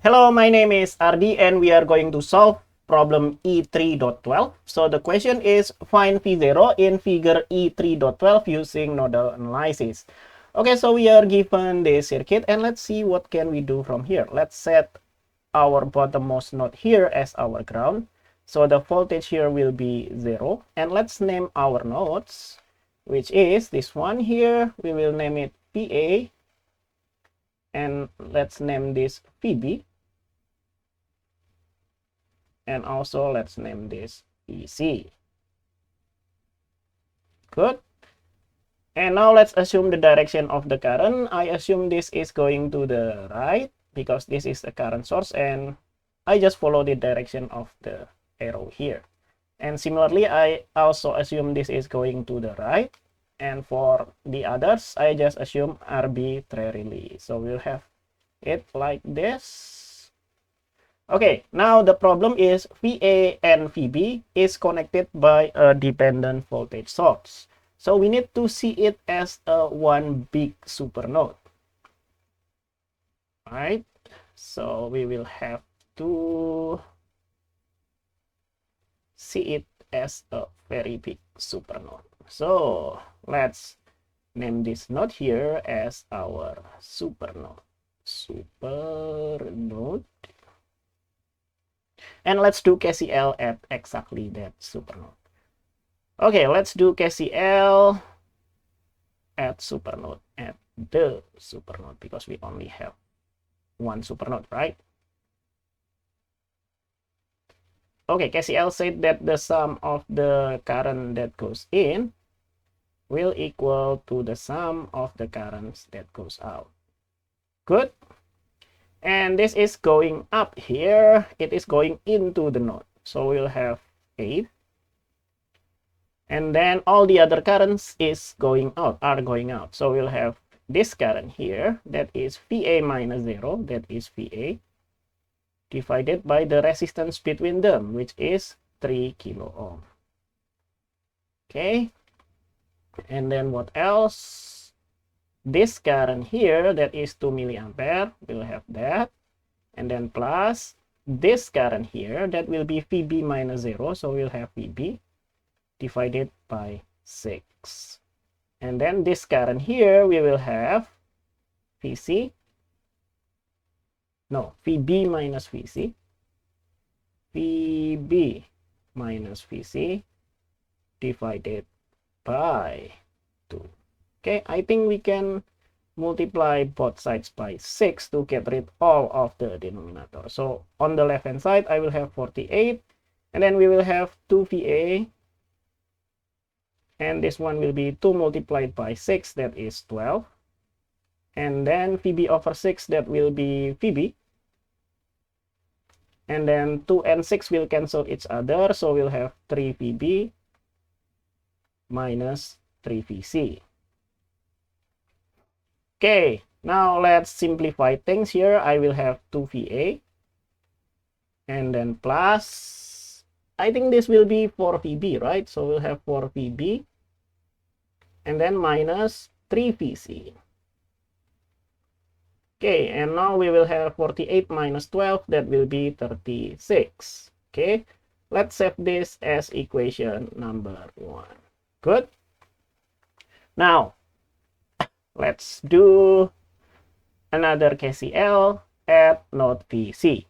Hello, my name is Ardi and we are going to solve problem E3.12. So the question is find V0 in figure E3.12 using nodal analysis. Okay, so we are given the circuit and let's see what can we do from here. Let's set our bottommost node here as our ground. So the voltage here will be 0. And let's name our nodes, which is this one here. We will name it VA. And let's name this VB. And also let's name this EC. Good. And now let's assume the direction of the current. I assume this is going to the right because this is the current source, and I just follow the direction of the arrow here. And similarly, I also assume this is going to the right. And for the others, I just assume arbitrarily. So we'll have it like this. Okay, now the problem is VA and VB is connected by a dependent voltage source. So we need to see it as a one big supernode. Right? So we will have to see it as a very big supernode. So let's name this node here as our supernode. Supernode. And let's do KCL at exactly that supernode. Okay, let's do KCL at supernode, at the supernode, because we only have one supernode, right? Okay, KCL said that the sum of the current that goes in will equal to the sum of the currents that goes out. Good. And this is going up here. It is going into the node. So we'll have 8. And then all the other currents are going out. So we'll have this current here, that is VA minus 0, that is VA, divided by the resistance between them, which is 3 kilo ohm. Okay. And then what else? This current here, that is 2 milliampere, we'll have that. And then plus this current here, that will be VB minus 0, so we'll have VB divided by 6. And then this current here, we will have VC. No, VB minus VC. VB minus VC divided by 2. Okay, I think we can multiply both sides by 6 to get rid all of the denominator. So on the left hand side, I will have 48. And then we will have 2 VA. And this one will be 2 multiplied by 6, that is 12. And then VB over 6, that will be VB. And then 2 and 6 will cancel each other, so we'll have 3 VB minus 3 VC. Okay, now let's simplify things here. I will have 2 VA. And then plus, I think this will be 4 VB, right? So we'll have 4 VB. And then minus 3 VC. Okay, and now we will have 48 minus 12. That will be 36. Okay, let's save this as equation number 1. Good. Now, let's do another KCL at node VC.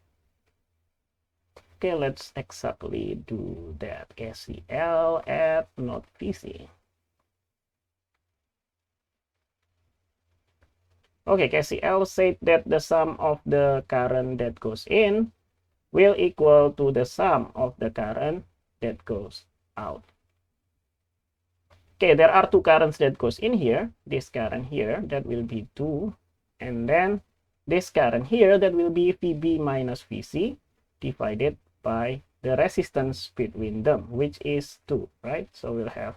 Okay, let's exactly do that. KCL at node VC. Okay, KCL said that the sum of the current that goes in will equal to the sum of the current that goes out. Okay, there are 2 currents that goes in here. This current here, that will be 2. And then this current here, that will be VB minus VC divided by the resistance between them, which is 2, right? So we'll have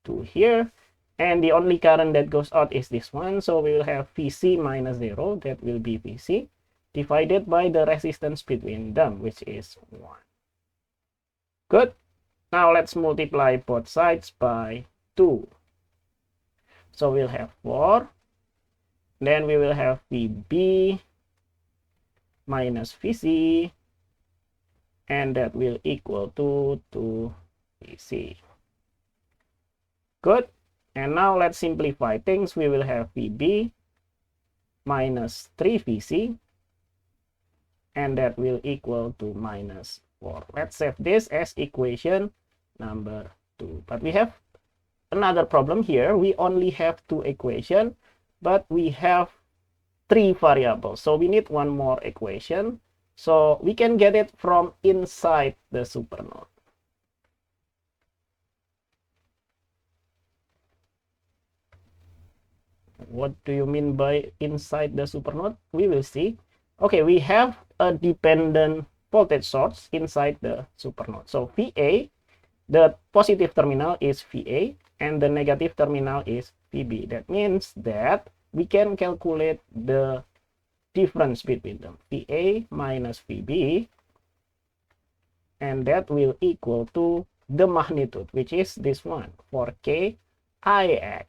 2 here. And the only current that goes out is this one. So we will have VC minus 0, that will be VC, divided by the resistance between them, which is 1. Good. Now let's multiply both sides by 2. So we'll have 4. Then we will have VB minus VC, and that will equal to 2 VC. Good. And now let's simplify things. We will have VB minus 3 VC, and that will equal to minus 4. Let's save this as equation number 2. But we have another problem here. We only have 2 equations, but we have 3 variables. So we need one more equation. So we can get it from inside the supernode. What do you mean by inside the supernode? We will see. Okay, we have a dependent voltage source inside the supernode. So VA, the positive terminal is VA, and the negative terminal is VB. That means that we can calculate the difference between them, VA minus VB, and that will equal to the magnitude, which is this one, for K IX.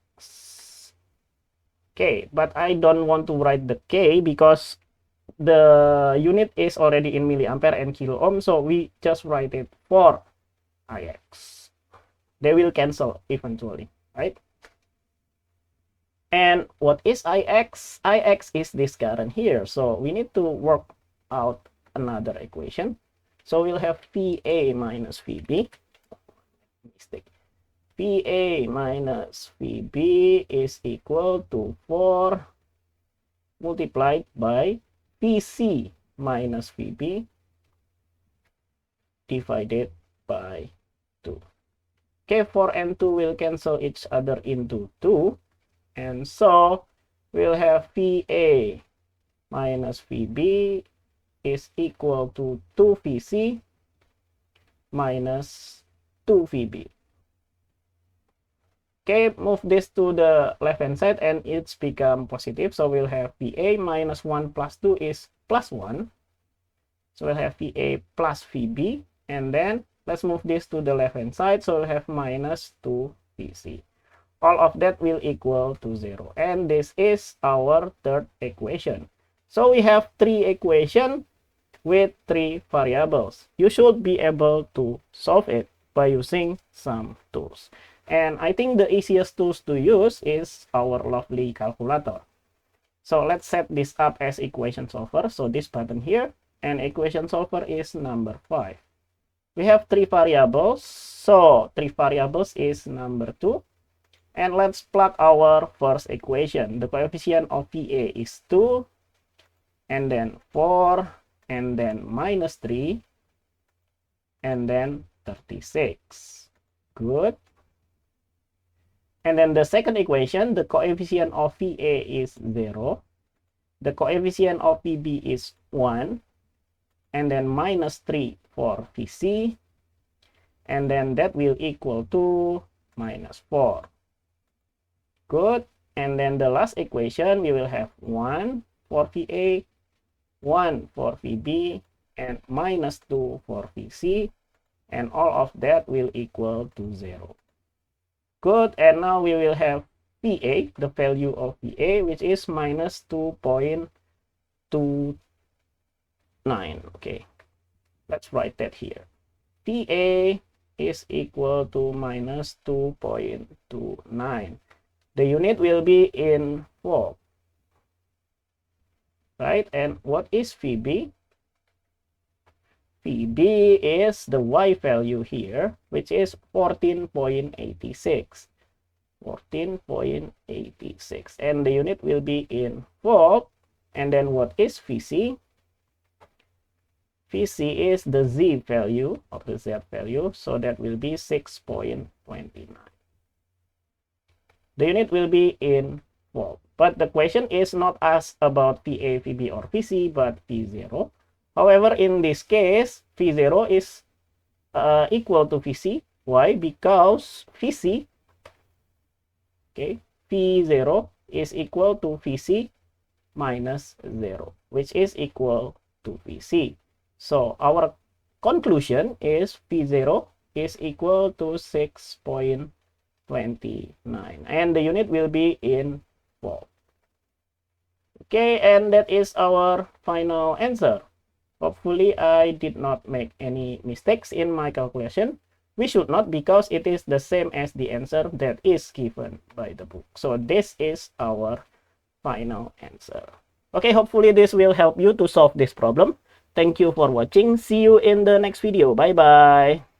Okay, but I don't want to write the K because the unit is already in milliampere and kilo ohm, so we just write it for IX. They will cancel eventually, right? And what is IX? IX is this current here, so we need to work out another equation. So we'll have VA minus VB. Mistake. VA minus VB is equal to 4 multiplied by VC minus VB divided by 2. Okay, 4 and 2 will cancel each other into 2. And so we'll have VA minus VB is equal to 2 VC minus 2 VB. Okay, move this to the left hand side and it's become positive. So we'll have VA minus 1 plus 2 is plus 1. So we'll have VA plus VB. And then let's move this to the left hand side. So we'll have minus 2 VC. All of that will equal to 0. And this is our third equation. So we have 3 equations with 3 variables. You should be able to solve it by using some tools. And I think the easiest tools to use is our lovely calculator. So let's set this up as equation solver. So this button here, and equation solver is number 5. We have 3 variables. So 3 variables is number 2. And let's plot our first equation. The coefficient of VA is 2, and then 4, and then minus 3, and then 36. Good. And then the second equation, the coefficient of VA is 0. The coefficient of VB is 1. And then minus 3 for VC. And then that will equal to minus 4. Good. And then the last equation, we will have 1 for VA, 1 for VB, and minus 2 for VC. And all of that will equal to 0. Good. And now we will have VA, the value of VA, which is minus 2.29. Okay, let's write that here. VA is equal to minus 2.29. The unit will be in volt, right? And what is VB? VB is the Y value here, which is 14.86. 14.86. And the unit will be in volt. And then what is VC? VC is the Z value of the Z value. So that will be 6.29. The unit will be in volt. But the question is not asked about VA, VB, or VC, but V0. However, in this case, V0 is equal to VC. Why? Because VC, okay, V0 is equal to VC minus 0, which is equal to VC. So our conclusion is V0 is equal to 6.29. And the unit will be in volt. Okay, and that is our final answer. Hopefully I did not make any mistakes in my calculation. We should not, because it is the same as the answer that is given by the book. So this is our final answer. Okay, hopefully this will help you to solve this problem. Thank you for watching. See you in the next video. Bye bye.